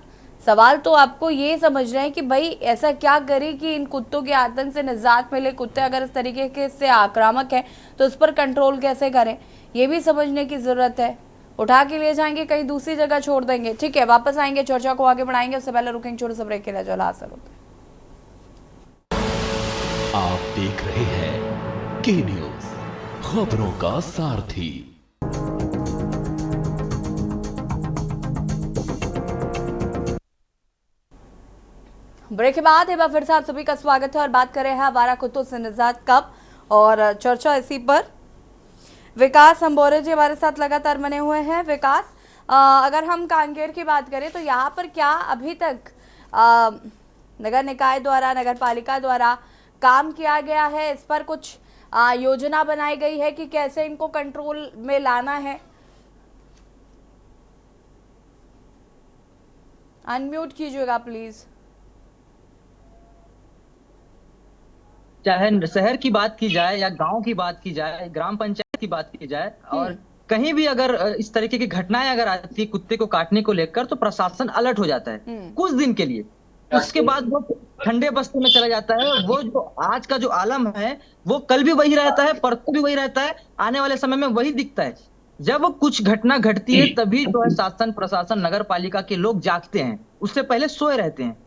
सवाल तो आपको ये समझना है कि भाई ऐसा क्या करें कि इन कुत्तों के आतंक से निजात मिले। कुत्ते अगर इस तरीके के से आक्रामक हैं तो उस पर कंट्रोल कैसे करें, ये भी समझने की जरूरत है। उठा के ले जाएंगे, कहीं दूसरी जगह छोड़ देंगे। ठीक है, वापस आएंगे, चर्चा को आगे बढ़ाएंगे, उससे पहले रुकेंगे छोटे से ब्रेक के लिए। जो हासिल होता है, आप देख रहे हैं के न्यूज, खबरों का सारथी। ब्रेक के बाद एक बार फिर से आप सभी का स्वागत है और बात कर रहे हैं आवारा कुत्तों से निजात कब, और चर्चा इसी पर। विकास अंबोरे जी हमारे साथ लगातार बने हुए हैं। विकास, अगर हम कांकेर की बात करें तो यहाँ पर क्या अभी तक नगर निकाय द्वारा, नगर पालिका द्वारा काम किया गया है? इस पर कुछ योजना बनाई गई है कि कैसे इनको कंट्रोल में लाना है? अनम्यूट कीजिएगा प्लीज। चाहे शहर की बात की जाए या गांव की बात की जाए, ग्राम पंचायत की बात की जाए, और कहीं भी अगर इस तरीके की घटनाएं अगर आती है कुत्ते को काटने को लेकर, तो प्रशासन अलर्ट हो जाता है कुछ दिन के लिए। उसके बाद वो ठंडे बस्ते में चला जाता है। वो जो आज का जो आलम है वो कल भी वही रहता है, परसों भी वही रहता है, आने वाले समय में वही दिखता है। जब कुछ घटना घटती है तभी जो है शासन प्रशासन नगर पालिका के लोग जागते हैं, उससे पहले सोए रहते हैं।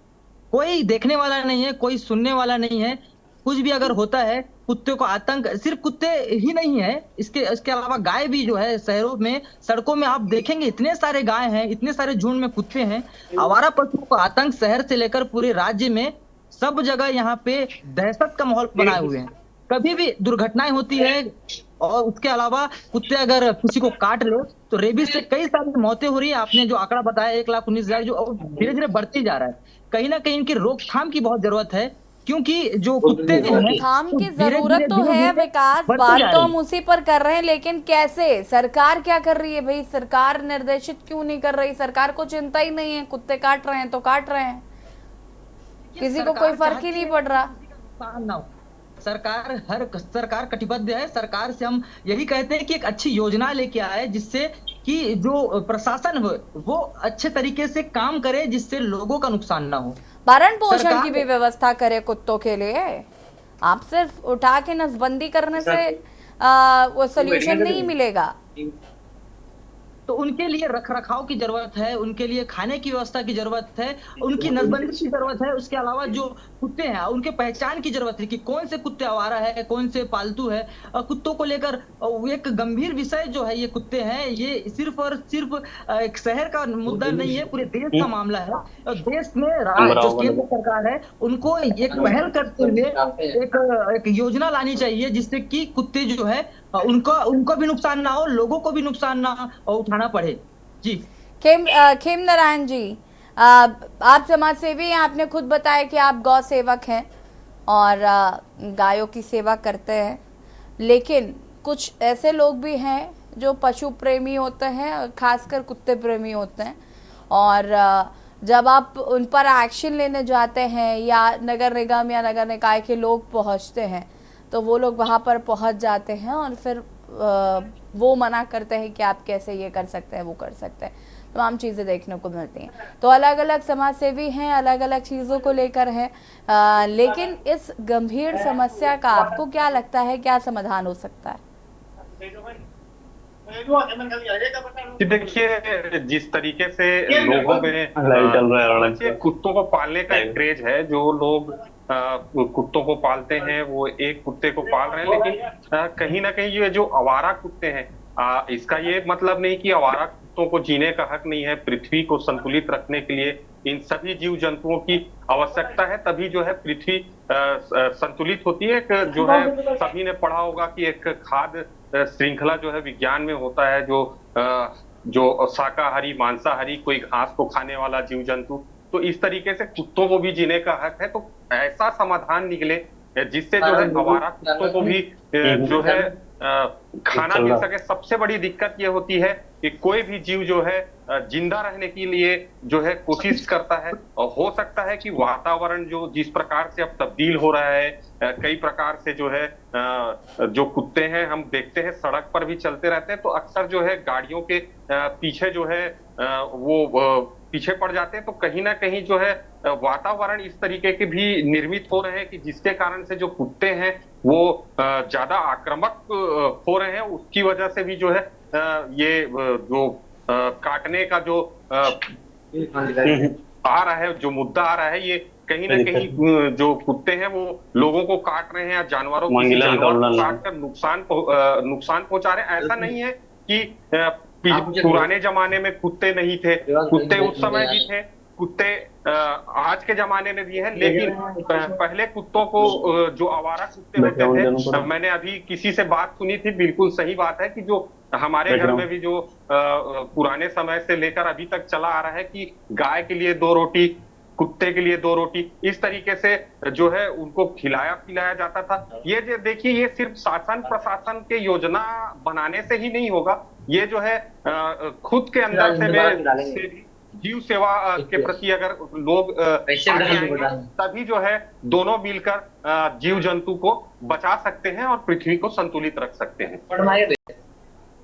कोई देखने वाला नहीं है, कोई सुनने वाला नहीं है। कुछ भी अगर होता है, कुत्ते को आतंक, सिर्फ कुत्ते ही नहीं है, इसके अलावा गाय भी जो है शहरों में, सड़कों में आप देखेंगे इतने सारे गाय हैं, इतने सारे झुंड में कुत्ते हैं। आवारा पशुओं का आतंक शहर से लेकर पूरे राज्य में सब जगह यहाँ पे दहशत का माहौल बनाए हुए हैं। कभी भी दुर्घटनाएं होती है, और उसके अलावा कुत्ते अगर किसी को काट ले तो रेबीज से कई सारी मौतें हो रही है। आपने जो आंकड़ा बताया 1,19,000, जो धीरे धीरे बढ़ते जा रहा है, कहीं ना कहीं इनकी रोकथाम की बहुत जरूरत है। क्योंकि जो कुत्ते रोकथाम की जरूरत तो है विकास, बात तो हम उसी पर कर रहे हैं, लेकिन कैसे? सरकार क्या कर रही है भाई? सरकार निर्देशित क्यों नहीं कर रही? सरकार को चिंता ही नहीं है, कुत्ते काट रहे हैं तो काट रहे हैं, किसी को कोई फर्क ही नहीं पड़ रहा। सरकार कटिबद्ध है। सरकार से हम यही कहते हैं कि एक अच्छी योजना लेके आए, जिससे कि जो प्रशासन हो वो अच्छे तरीके से काम करे, जिससे लोगों का नुकसान ना हो। भरण पोषण की भी व्यवस्था करे कुत्तों के लिए। आप सिर्फ उठा के नसबंदी करने से वो सोल्यूशन नहीं मिलेगा। तो उनके लिए रख रखाव की जरूरत है, उनके लिए खाने की व्यवस्था की जरूरत है, उनकी नसबंदी की जरूरत है। उसके अलावा जो कुत्ते हैं उनके पहचान की जरूरत है कि कौन से कुत्ते आवारा है, कौन से पालतू है। कुत्तों को लेकर एक गंभीर विषय जो है, ये कुत्ते हैं, ये सिर्फ और सिर्फ एक शहर का मुद्दा नहीं है, पूरे देश का मामला है। और देश में जो केंद्र सरकार है उनको एक पहल करते हुए एक योजना लानी चाहिए जिससे कि कुत्ते जो है उनको भी नुकसान ना हो, लोगों को भी नुकसान ना उठाना पड़े। जी खेम नारायण जी, आप समाज सेवी हैं, आपने खुद बताया कि आप गौ सेवक हैं और गायों की सेवा करते हैं, लेकिन कुछ ऐसे लोग भी हैं जो पशु प्रेमी होते हैं, खासकर कुत्ते प्रेमी होते हैं, और जब आप उन पर एक्शन लेने जाते हैं या नगर निगम या नगर निकाय के लोग पहुंचते हैं तो वो लोग वहां पर पहुंच जाते हैं और फिर वो मना करते हैं कि आप कैसे ये कर सकते हैं, वो कर सकते हैं, तमाम चीज़ें देखने को मिलती हैं। तो अलग अलग समाज सेवी हैं, अलग अलग चीज़ों को लेकर हैं, लेकिन इस गंभीर समस्या का आपको क्या लगता है, क्या समाधान हो सकता है? देखिए, जिस तरीके से लोगों में कुत्तों को पालने का एक क्रेज है, जो लोग कुत्तों को पालते हैं वो एक कुत्ते को पाल रहे हैं, लेकिन कहीं ना कहीं ये जो आवारा कुत्ते हैं, इसका ये मतलब नहीं कि आवारा कुत्तों को जीने का हक नहीं है। पृथ्वी को संतुलित रखने के लिए इन सभी जीव जंतुओं की आवश्यकता है, तभी जो है पृथ्वी संतुलित होती है। जो है सभी ने पढ़ा होगा कि एक खाद्य श्रृंखला जो है विज्ञान में होता है, जो शाकाहारी, मांसाहारी, कोई घास को खाने वाला जीव जंतु, तो इस तरीके से कुत्तों को भी जीने का हक है। तो ऐसा समाधान निकले जिससे जो है आवारा कुत्तों को भी जो है खाना मिल सके। सबसे बड़ी दिक्कत ये होती है कि कोई भी जीव जो है जिंदा रहने के लिए जो है कोशिश करता है, और हो सकता है कि वातावरण जो जिस प्रकार से अब तब्दील हो रहा है, कई प्रकार से जो है जो कुत्ते हैं हम देखते हैं सड़क पर भी चलते रहते हैं, तो अक्सर जो है गाड़ियों के पीछे जो है वो पीछे पड़ जाते हैं। तो कहीं ना कहीं जो है वातावरण इस तरीके के भी निर्मित हो रहे हैं कि जिसके कारण से जो कुत्ते हैं वो ज्यादा आक्रामक हो रहे हैं। उसकी वजह से भी जो है ये जो काटने का जो आ रहा है, जो मुद्दा आ रहा है, ये कहीं ना कहीं जो कुत्ते हैं वो लोगों को काट रहे हैं या जानवरों को काट कर नुकसान पहुंचा रहे हैं। ऐसा नहीं है कि पुराने जमाने में कुत्ते नहीं थे, कुत्ते उस समय भी थे, कुत्ते आज के जमाने में भी हैं, लेकिन पहले कुत्तों को जो आवारा कुत्ते होते थे, मैंने अभी किसी से बात सुनी थी, बिल्कुल सही बात है कि जो हमारे घर में भी जो पुराने समय से लेकर अभी तक चला आ रहा है कि गाय के लिए 2 रोटी, कुत्ते के लिए 2 रोटी, इस तरीके से जो है उनको खिलाया जाता था। ये जो देखिए, ये सिर्फ शासन प्रशासन के योजना बनाने से ही नहीं होगा, ये जो है खुद के अंदर से जीव सेवा के प्रति अगर लोग तभी जो है दोनों मिलकर जीव जंतु को बचा सकते हैं और पृथ्वी को संतुलित रख सकते हैं।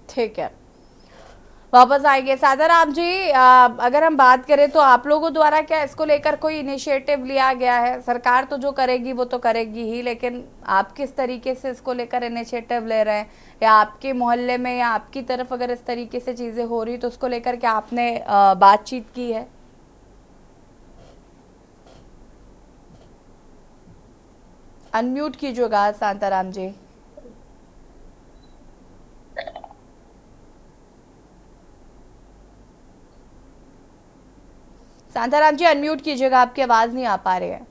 ठीक है, वापस आएंगे। सादाराम जी, अगर हम बात करें तो आप लोगों द्वारा क्या इसको लेकर कोई इनिशिएटिव लिया गया है? सरकार तो जो करेगी वो तो करेगी ही, लेकिन आप किस तरीके से इसको लेकर इनिशिएटिव ले रहे हैं, या आपके मोहल्ले में या आपकी तरफ अगर इस तरीके से चीजें हो रही तो उसको लेकर क्या आपने बातचीत की है? अनम्यूट कीजिएगा शांताराम जी। शांताराम जी अनम्यूट कीजिएगा, आपकी आवाज नहीं आ पा रही है।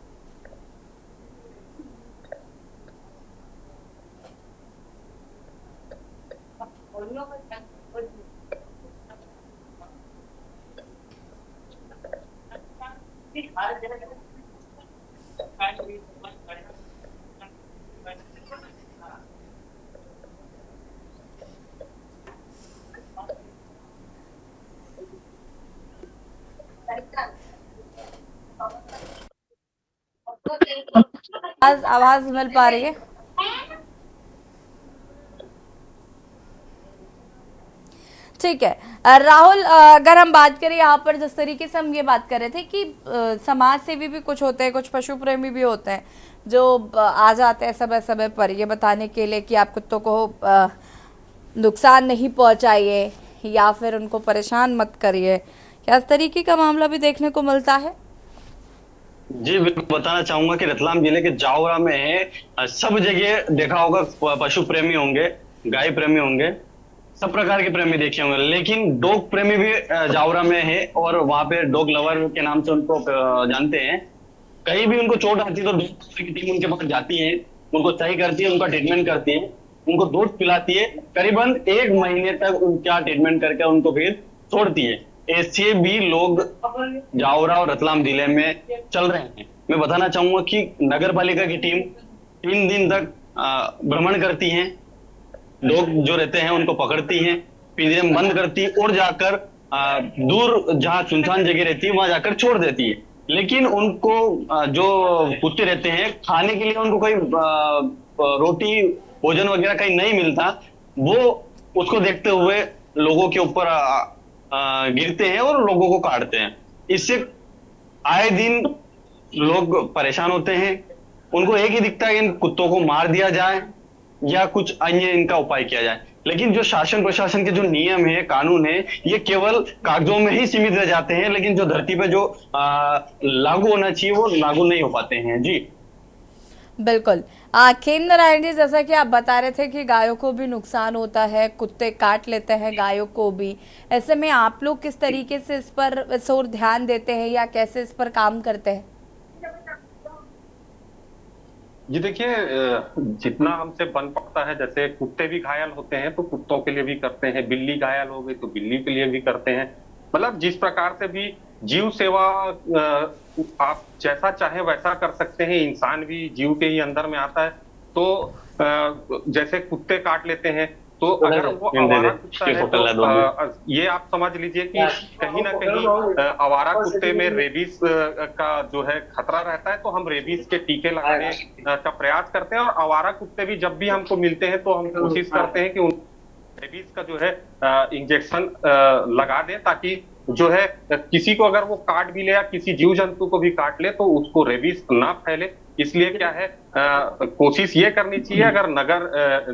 आवाज मिल पा रही है? ठीक है राहुल, अगर हम बात करें यहाँ पर जिस तरीके से हम ये बात कर रहे थे कि समाज सेवी भी कुछ होते हैं, कुछ पशु प्रेमी भी होते हैं जो आ जाते हैं समय समय पर ये बताने के लिए कि आप कुत्तों को नुकसान नहीं पहुंचाइए या फिर उनको परेशान मत करिए, क्या इस तरीके का मामला भी देखने को मिलता है? जी बिल्कुल, बताना चाहूंगा कि रतलाम जिले के जावरा में है, सब जगह देखा होगा पशु प्रेमी होंगे, गाय प्रेमी होंगे, सब प्रकार के प्रेमी देखे होंगे, लेकिन डॉग प्रेमी भी जावरा में है और वहां पे डॉग लवर के नाम से उनको जानते हैं। कहीं भी उनको चोट आती है तो डॉग की टीम उनके पास जाती है, उनको सही करती है, उनका ट्रीटमेंट करती है, उनको दूध पिलाती है, करीबन 1 महीने तक उनका ट्रीटमेंट करके उनको फिर छोड़ती है। ऐसे भी लोग जावरा और रतलाम जिले में चल रहे हैं। मैं बताना चाहूंगा कि नगर पालिका की टीम 3 दिन तक भ्रमण करती है, लोग जो रहते हैं उनको पकड़ती हैं, पिंजरे में बंद करती है और जाकर दूर जहां सुनसान जगह रहती है वहां जाकर छोड़ देती है। लेकिन उनको जो कुत्ते रहते हैं खाने के लिए उनको कोई रोटी भोजन वगैरह कहीं नहीं मिलता, वो उसको देखते हुए लोगों के ऊपर गिरते हैं और लोगों को काटते हैं। इससे आए दिन लोग परेशान होते हैं, उनको एक ही दिखता है कि इन कुत्तों को मार दिया जाए या कुछ अन्य इनका उपाय किया जाए। लेकिन जो शासन प्रशासन के जो नियम है, कानून है, ये केवल कागजों में ही सीमित रह जाते हैं, लेकिन जो धरती पे जो लागू होना चाहिए वो लागू नहीं हो पाते हैं। जी बिल्कुल। खेम नारायण जी, जैसा कि आप बता रहे थे कि गायों को भी नुकसान होता है, कुत्ते काट लेते हैं गायों को भी, ऐसे में आप लोग किस तरीके से इस पर इस ओर ध्यान देते हैं या कैसे इस पर काम करते हैं? जी देखिए, जितना हमसे बन पड़ता है, जैसे कुत्ते भी घायल होते हैं तो कुत्तों के लिए भी करते हैं, बिल्ली घायल हो गई तो बिल्ली के लिए भी करते हैं। मतलब जिस प्रकार से भी जीव सेवा आप जैसा चाहे वैसा कर सकते हैं। इंसान भी जीव के ही अंदर में आता है। तो जैसे कुत्ते काट लेते हैं तो अगर वो आवारा कुत्ता है तो ये आप समझ लीजिए कि कहीं ना कहीं आवारा कुत्ते में रेबीज का जो है खतरा रहता है, तो हम रेबीज के टीके लगाने का प्रयास करते हैं। और आवारा कुत्ते भी जब भी हमको मिलते हैं तो हम कोशिश करते हैं कि उन रेबीज का जो है इंजेक्शन लगा दें, ताकि जो है किसी को अगर वो काट भी ले या किसी जीव जंतु को भी काट ले तो उसको रेबीज ना फैले। इसलिए क्या है, कोशिश ये करनी चाहिए, अगर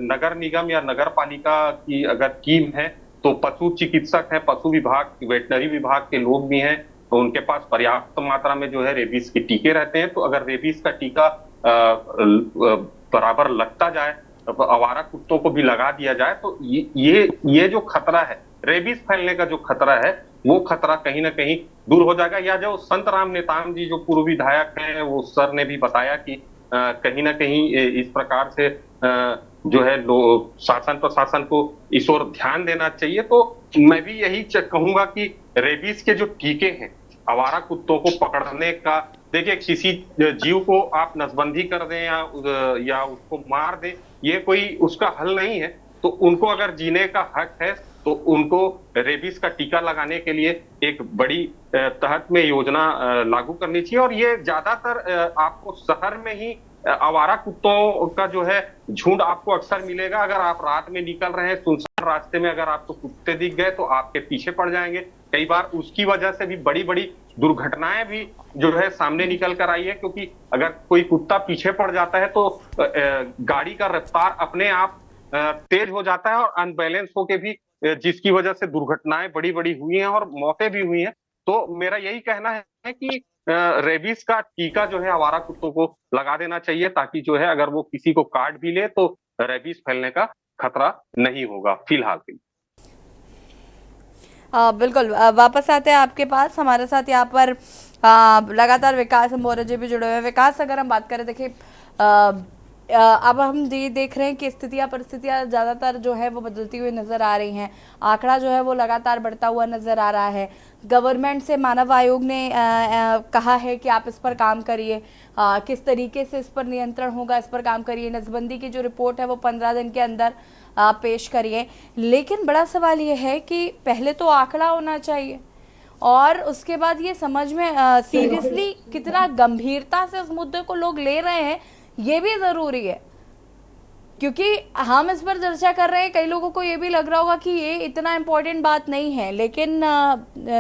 नगर निगम या नगर पालिका की अगर टीम है तो पशु चिकित्सक है, पशु विभाग, वेटनरी विभाग के लोग भी हैं, तो उनके पास पर्याप्त मात्रा में जो है रेबीज के टीके रहते हैं। तो अगर रेबीज का टीका बराबर लगता जाए, आवारा कुत्तों को भी लगा दिया जाए, तो ये जो खतरा है, रेबीज फैलने का जो खतरा है, वो खतरा कहीं ना कहीं दूर हो जाएगा। या जो संत राम नेताम जी जो पूर्व विधायक हैं, वो सर ने भी बताया कि कहीं ना कहीं इस प्रकार से जो है शासन प्रशासन को इस ओर ध्यान देना चाहिए। तो मैं भी यही कहूंगा कि रेबीज के जो टीके हैं आवारा कुत्तों को पकड़ने का, देखिए किसी जीव को आप नसबंदी कर दें या उसको मार दें, ये कोई उसका हल नहीं है। तो उनको अगर जीने का हक है तो उनको रेबीज का टीका लगाने के लिए एक बड़ी तहत में योजना लागू करनी चाहिए। और ये ज्यादातर आपको शहर में ही आवारा कुत्तों का जो है झुंड आपको अक्सर मिलेगा। अगर आप रात में निकल रहे हैं सुनसान रास्ते में, अगर आपको कुत्ते दिख गए तो आपके पीछे पड़ जाएंगे। कई बार उसकी वजह से भी बड़ी बड़ी दुर्घटनाएं भी जो है सामने निकल कर आई है, क्योंकि अगर कोई कुत्ता पीछे पड़ जाता है तो गाड़ी का रफ्तार अपने आप तेज हो जाता है और अनबैलेंस होके भी, जिसकी वजह से दुर्घटनाएं बड़ी बड़ी हुई हैं और मौतें भी हुई हैं। तो मेरा यही कहना है कि रेबीज का टीका जो है आवारा कुत्तों को लगा देना चाहिए, ताकि जो है अगर वो किसी को काट भी ले तो रेबीज फैलने का खतरा नहीं होगा फिलहाल के लिए। बिल्कुल, वापस आते हैं आपके पास। हमारे साथ यहाँ पर लगातार विकास मौर्य जी भी जुड़े हुए हैं। विकास, अगर हम बात करें, देखिए अब हम ये देख रहे हैं कि स्थितियाँ परिस्थितियाँ ज़्यादातर जो है वो बदलती हुई नज़र आ रही हैं। आंकड़ा जो है वो लगातार बढ़ता हुआ नज़र आ रहा है। गवर्नमेंट से मानव आयोग ने कहा है कि आप इस पर काम करिए, किस तरीके से इस पर नियंत्रण होगा इस पर काम करिए। नसबंदी की जो रिपोर्ट है वो 15 दिन के अंदर पेश करिए। लेकिन बड़ा सवाल ये है कि पहले तो आंकड़ा होना चाहिए और उसके बाद ये समझ में सीरियसली कितना गंभीरता से इस मुद्दे को लोग ले रहे हैं, ये भी ज़रूरी है। क्योंकि हम इस पर चर्चा कर रहे हैं, कई लोगों को ये भी लग रहा होगा कि ये इतना इम्पोर्टेंट बात नहीं है, लेकिन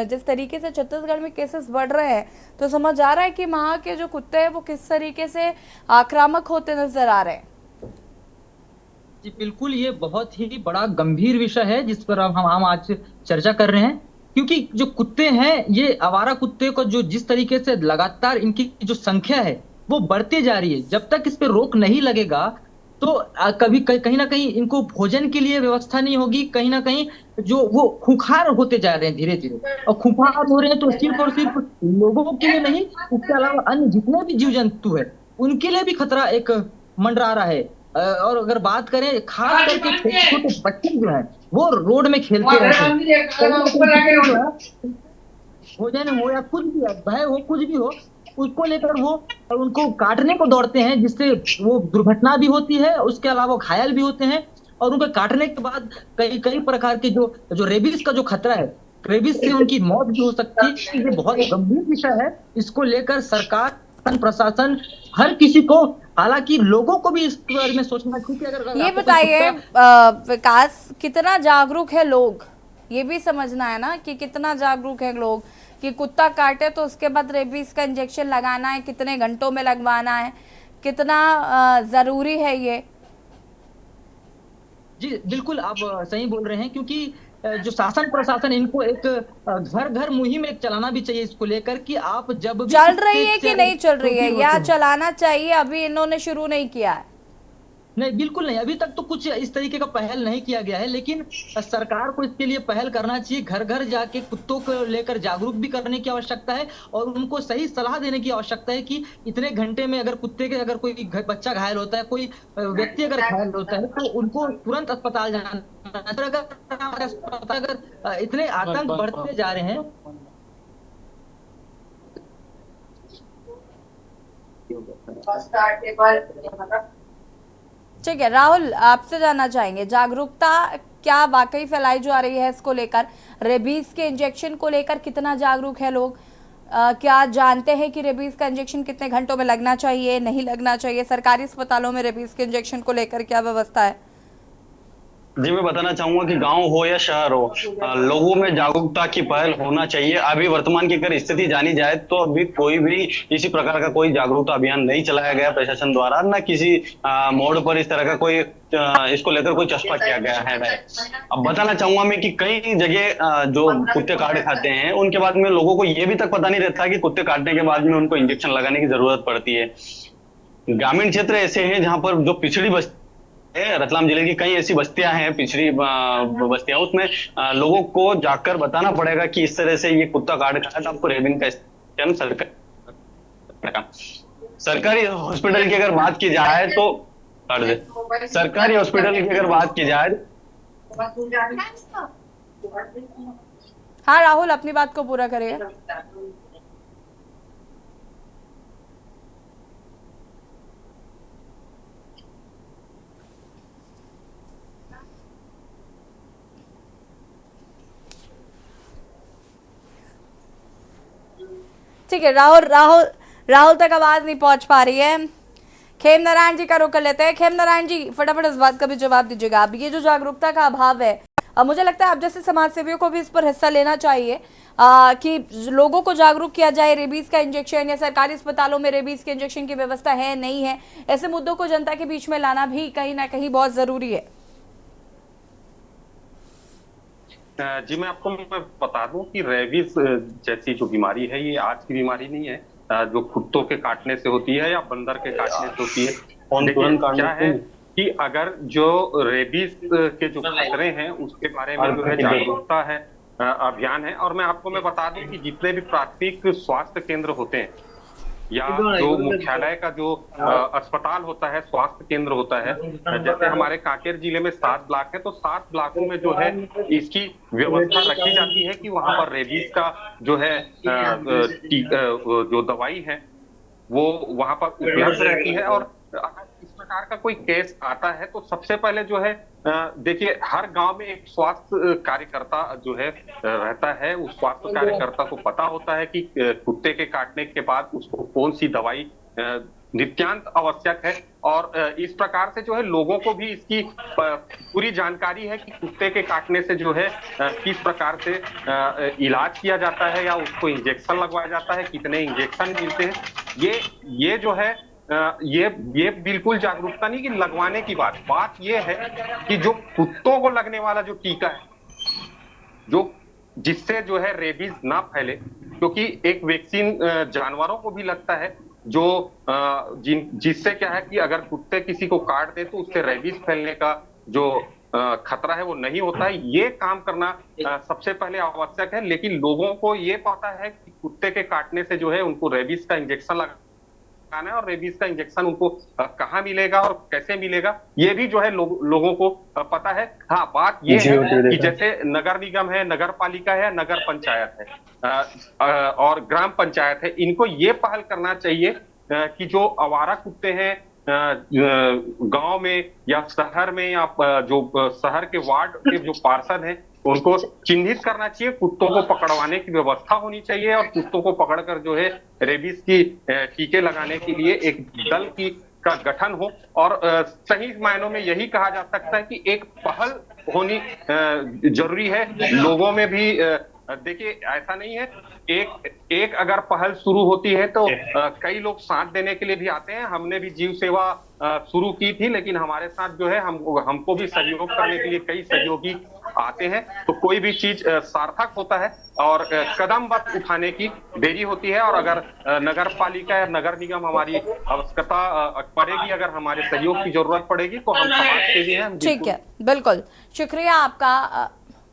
जिस तरीके से छत्तीसगढ़ में केसेस बढ़ रहे हैं तो समझ आ रहा है कि वहाँ के जो कुत्ते हैं वो किस तरीके से आक्रामक होते नजर आ रहे हैं। जी बिल्कुल, ये बहुत ही बड़ा गंभीर विषय है जिस पर हम आज चर्चा कर रहे हैं, क्योंकि जो कुत्ते हैं, ये आवारा कुत्ते को जो जिस तरीके से लगातार इनकी जो संख्या है वो बढ़ती जा रही है। जब तक इस पे रोक नहीं लगेगा तो कभी कहीं ना कहीं इनको भोजन के लिए व्यवस्था नहीं होगी, कहीं ना कहीं जो वो खुंखार होते जा रहे हैं धीरे धीरे, और खुंखार हो रहे हैं तो सिर्फ और सिर्फ लोगों के लिए नहीं, उसके अलावा अन्य जितने भी जीव जंतु है उनके लिए भी खतरा एक मंडरा रहा है। और अगर बात करें खास करके छोटे छोटे बच्चे जो है वो रोड में खेलते रहते हैं, भोजन हो या कुछ भी भय हो, कुछ भी हो, उसको लेकर वो उनको काटने को दौड़ते हैं, जिससे वो दुर्घटना भी होती है, उसके अलावा घायल भी होते हैं, और उनको काटने के बाद कई कई प्रकार के जो रेबीज का जो खतरा है, रेबीज से उनकी मौत भी हो सकती है। ये बहुत गंभीर विषय है, इसको लेकर सरकार, प्रशासन, हर किसी को, हालांकि लोगों को भी इस बारे में सोचना चाहिए। अगर ये बताइए विकास, कितना जागरूक है लोग, ये भी समझना है ना कि कितना जागरूक है लोग कि कुत्ता काटे तो उसके बाद रेबीज का इंजेक्शन लगाना है, कितने घंटों में लगवाना है, कितना जरूरी है ये। जी बिल्कुल, आप सही बोल रहे हैं, क्योंकि जो शासन प्रशासन, इनको एक घर घर मुहिम एक चलाना भी चाहिए इसको लेकर कि आप जब भी चल रही है कि नहीं चल रही है, या चलाना चाहिए, अभी इन्होंने शुरू नहीं किया है? नहीं, बिल्कुल नहीं, अभी तक तो कुछ इस तरीके का पहल नहीं किया गया है, लेकिन सरकार को इसके लिए पहल करना चाहिए। घर घर जाके कुत्तों को लेकर जागरूक भी करने की आवश्यकता है, और उनको सही सलाह देने की आवश्यकता है कि इतने घंटे में अगर कुत्ते के, अगर कोई बच्चा घायल होता है, कोई व्यक्ति अगर घायल होता है, तो उनको तुरंत अस्पताल जाना। अगर इतने आतंक बढ़ते जा रहे हैं, ठीक है राहुल, आपसे जानना चाहेंगे जागरूकता क्या वाकई फैलाई जा रही है इसको लेकर, रेबीज के इंजेक्शन को लेकर कितना जागरूक है लोग? क्या जानते हैं कि रेबीज का इंजेक्शन कितने घंटों में लगना चाहिए, नहीं लगना चाहिए? सरकारी अस्पतालों में रेबीज के इंजेक्शन को लेकर क्या व्यवस्था है? जी मैं बताना चाहूंगा कि गांव हो या शहर हो, लोगों में जागरूकता की पहल होना चाहिए। अभी वर्तमान की अगर स्थिति जानी जाए तो अभी कोई भी इसी प्रकार का कोई जागरूकता अभियान नहीं चलाया गया प्रशासन द्वारा, न किसी मोड़ पर इस तरह का कोई इसको लेकर कोई चस्पा किया गया है। अब बताना चाहूंगा मैं कि कई जगह जो कुत्ते काट खाते हैं उनके बाद में लोगों को ये भी तक पता नहीं रहता कि कुत्ते काटने के बाद में उनको इंजेक्शन लगाने की जरूरत पड़ती है। ग्रामीण क्षेत्र ऐसे हैं जहां पर जो पिछड़ी बस्ती, रतलाम जिले की कई ऐसी बस्तियां हैं, पिछड़ी बस्तियां, उसमें लोगों को जाकर बताना पड़ेगा कि इस तरह से ये कुत्ता काट खाया तो आपको रेबिन का सरकारी हॉस्पिटल की अगर बात की जाए तो सरकारी हॉस्पिटल की अगर बात की जाए। हाँ राहुल, अपनी बात को पूरा करिए। ठीक है राहुल तक आवाज नहीं पहुंच पा रही है। खेम नारायण जी का रुख कर लेते हैं। खेम नारायण जी, फटाफट इस बात का भी जवाब दीजिएगा। अब ये जो जागरूकता का अभाव है, मुझे लगता है आप जैसे समाज सेवियों को भी इस पर हिस्सा लेना चाहिए कि लोगों को जागरूक किया जाए। रेबीज का इंजेक्शन या सरकारी अस्पतालों में रेबीज के इंजेक्शन की व्यवस्था है नहीं है, ऐसे मुद्दों को जनता के बीच में लाना भी कहीं ना कहीं बहुत जरूरी है। जी मैं आपको बता दूं कि रेबीज जैसी जो बीमारी है ये आज की बीमारी नहीं है, जो कुत्तों के काटने से होती है या बंदर के काटने से होती है। क्या है कि अगर जो रेबीज के जो खतरे हैं उसके बारे में जो है जागरूकता है, अभियान है। और मैं आपको बता दूं कि जितने भी प्राथमिक स्वास्थ्य केंद्र होते हैं या जो मुख्यालय का जो अस्पताल होता है, स्वास्थ्य केंद्र होता है, जैसे हमारे कांकेर जिले में 7 ब्लॉक है, तो 7 ब्लॉकों में जो है इसकी व्यवस्था रखी जाती है कि वहां पर रेबीज का जो है जो दवाई है वो वहां पर उपलब्ध रहती है। और अगर इस प्रकार का कोई केस आता है तो सबसे पहले जो है देखिए, हर गांव में एक स्वास्थ्य कार्यकर्ता जो है रहता है। उस स्वास्थ्य कार्यकर्ता को पता होता है कि कुत्ते के काटने के बाद उसको कौन सी दवाई नित्यांत आवश्यक है। और इस प्रकार से जो है लोगों को भी इसकी पूरी जानकारी है कि कुत्ते के काटने से जो है किस प्रकार से इलाज किया जाता है या उसको इंजेक्शन लगवाया जाता है, कितने इंजेक्शन मिलते हैं। ये जो है ये बिल्कुल जागरूकता नहीं कि लगवाने की बात ये है कि जो कुत्तों को लगने वाला जो टीका है, जो जिससे जो है रेबीज ना फैले, क्योंकि एक वैक्सीन जानवरों को भी लगता है जो जिससे क्या है कि अगर कुत्ते किसी को काट दे तो उससे रेबीज फैलने का जो खतरा है वो नहीं होता है। ये काम करना सबसे पहले आवश्यक है, लेकिन लोगों को ये पता है कि कुत्ते के काटने से जो है उनको रेबीज का इंजेक्शन लगाना है और रेबीज का इंजेक्शन उनको कहाँ मिलेगा और कैसे मिलेगा ये भी जो है लोगों को पता है। हाँ, बात ये है कि जैसे नगर निगम है, नगर पालिका है, नगर पंचायत है और ग्राम पंचायत है, इनको ये पहल करना चाहिए कि जो आवारा कुत्ते हैं गांव में या शहर में या जो शहर के वार्ड के जो पार्षद हैं उनको चिन्हित करना चाहिए, कुत्तों को पकड़वाने की व्यवस्था होनी चाहिए और कुत्तों को पकड़कर जो है रेबीज की टीके लगाने के लिए एक दल का गठन हो। और सही मायनों में यही कहा जा सकता है कि एक पहल होनी जरूरी है लोगों में भी। देखिए, ऐसा नहीं है एक अगर पहल शुरू होती है तो कई लोग साथ देने के लिए भी आते हैं। हमने भी जीव सेवा शुरू की थी, लेकिन हमारे साथ जो है हमको भी सहयोग करने के लिए कई सहयोगी आते हैं। तो कोई भी चीज सार्थक होता है और कदम बस उठाने की देरी होती है। और अगर नगर पालिका या नगर निगम हमारी आवश्यकता पड़ेगी, अगर हमारे सहयोग की जरूरत पड़ेगी तो हम समाज से भी हैं। ठीक है, बिल्कुल शुक्रिया आपका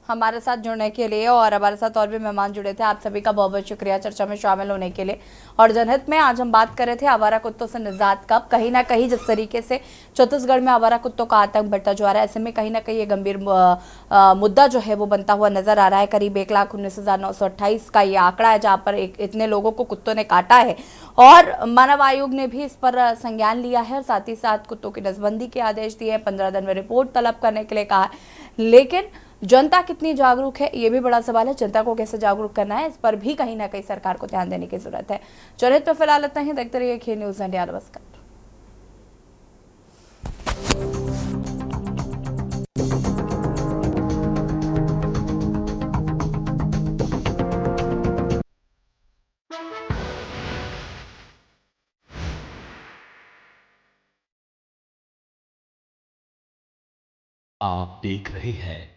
हमारे साथ जुड़ने के लिए, और हमारे साथ और भी मेहमान जुड़े थे। आप सभी का बहुत बहुत शुक्रिया चर्चा में शामिल होने के लिए। और जनहित में आज हम बात कर रहे थे आवारा कुत्तों से निजात कब। कहीं ना कहीं जिस तरीके से छत्तीसगढ़ में आवारा कुत्तों का आतंक बढ़ता जा रहा है, ऐसे में कहीं ना कहीं ये गंभीर मुद्दा जो है वो बनता हुआ नजर आ रहा है। करीब 1,19,928 का ये आंकड़ा है जहाँ पर इतने लोगों को कुत्तों ने काटा है, और मानव आयोग ने भी इस पर संज्ञान लिया है और साथ ही साथ कुत्तों की नसबंदी के आदेश दिए, 15 दिन में रिपोर्ट तलब करने के लिए कहा है। लेकिन जनता कितनी जागरूक है, ये भी बड़ा सवाल है। जनता को कैसे जागरूक करना है, इस पर भी कहीं ना कहीं सरकार को ध्यान देने की जरूरत है। जनहित पे फिलहाल इतना ही। देखते रहिए के न्यूज़ इंडिया। नमस्कार। आप देख रहे हैं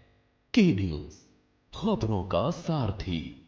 के न्यूज़, खबरों का सारथी।